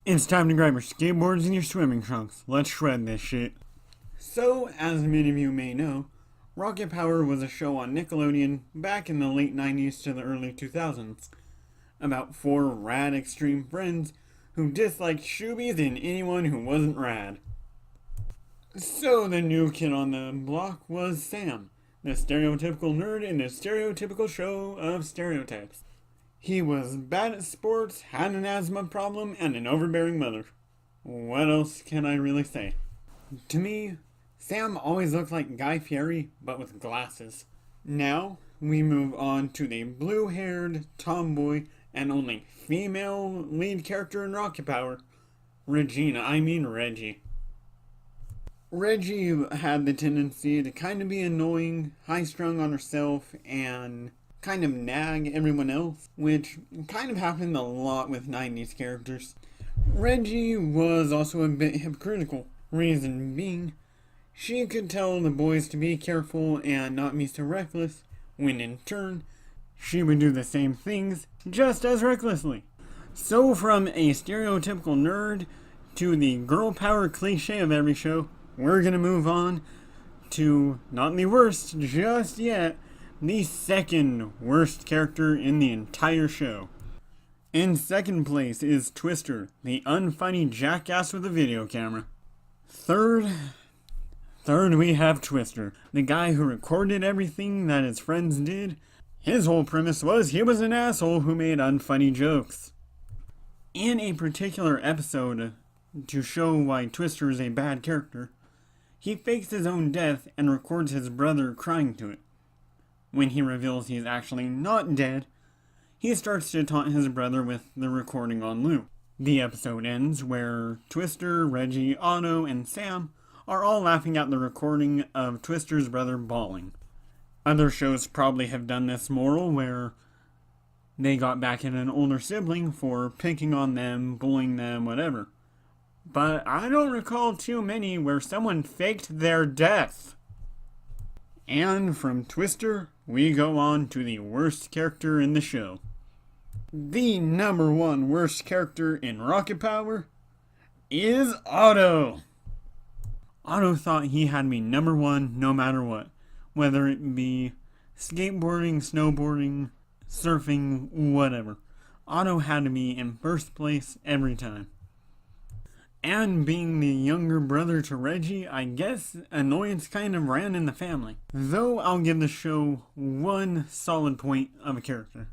It's time to grab your skateboards and your swimming trunks. Let's shred this shit. So, as many of you may know, Rocket Power was a show on Nickelodeon back in the late 90s to the early 2000s about four rad extreme friends who disliked shoobies and anyone who wasn't rad. So the new kid on the block was Sam, the stereotypical nerd in a stereotypical show of stereotypes. He was bad at sports, had an asthma problem, and an overbearing mother. What else can I really say? To me, Sam always looked like Guy Fieri, but with glasses. Now, we move on to the blue-haired, tomboy, and only female lead character in Rocket Power, Reggie. Reggie had the tendency to kind of be annoying, high-strung on herself, and kind of nag everyone else, which kind of happened a lot with 90s characters. Reggie was also a bit hypocritical, reason being, she could tell the boys to be careful and not be so reckless, when in turn, she would do the same things just as recklessly. So from a stereotypical nerd to the girl power cliche of every show, we're gonna move on to not the worst just yet, the second worst character in the entire show. In second place is Twister, the unfunny jackass with a video camera. Third we have Twister, the guy who recorded everything that his friends did. His whole premise was he was an asshole who made unfunny jokes. In a particular episode, to show why Twister is a bad character, he fakes his own death and records his brother crying to it. When he reveals he's actually not dead, he starts to taunt his brother with the recording on loop. The episode ends where Twister, Reggie, Otto, and Sam are all laughing at the recording of Twister's brother bawling. Other shows probably have done this moral where they got back at an older sibling for picking on them, bullying them, whatever. But I don't recall too many where someone faked their death. And from Twister, we go on to the worst character in the show. The number one worst character in Rocket Power is Otto. Otto thought he had me number one no matter what, whether it be skateboarding, snowboarding, surfing, whatever. Otto had me in first place every time. And being the younger brother to Reggie, I guess annoyance kind of ran in the family. Though I'll give the show one solid point of a character.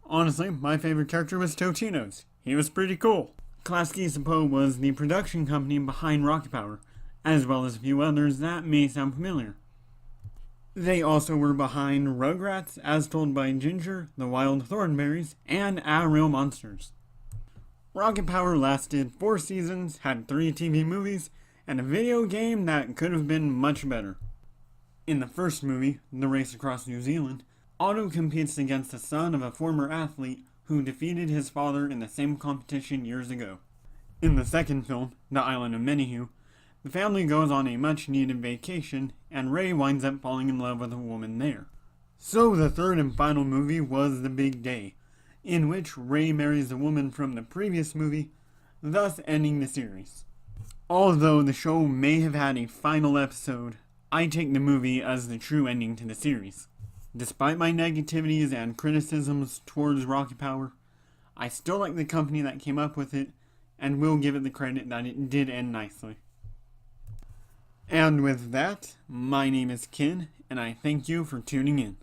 Honestly, my favorite character was Totino's. He was pretty cool. Klasky Sapo was the production company behind Rocket Power, as well as a few others that may sound familiar. They also were behind Rugrats, As Told by Ginger, The Wild Thornberrys, and Our Real Monsters. Rocket Power lasted 4 seasons, had 3 TV movies, and a video game that could have been much better. In the first movie, The Race Across New Zealand, Otto competes against the son of a former athlete who defeated his father in the same competition years ago. In the second film, The Island of Menehue, the family goes on a much-needed vacation, and Ray winds up falling in love with a woman there. So the third and final movie was The Big Day, in which Ray marries the woman from the previous movie, thus ending the series. Although the show may have had a final episode, I take the movie as the true ending to the series. Despite my negativities and criticisms towards Rocket Power, I still like the company that came up with it, and will give it the credit that it did end nicely. And with that, my name is Ken, and I thank you for tuning in.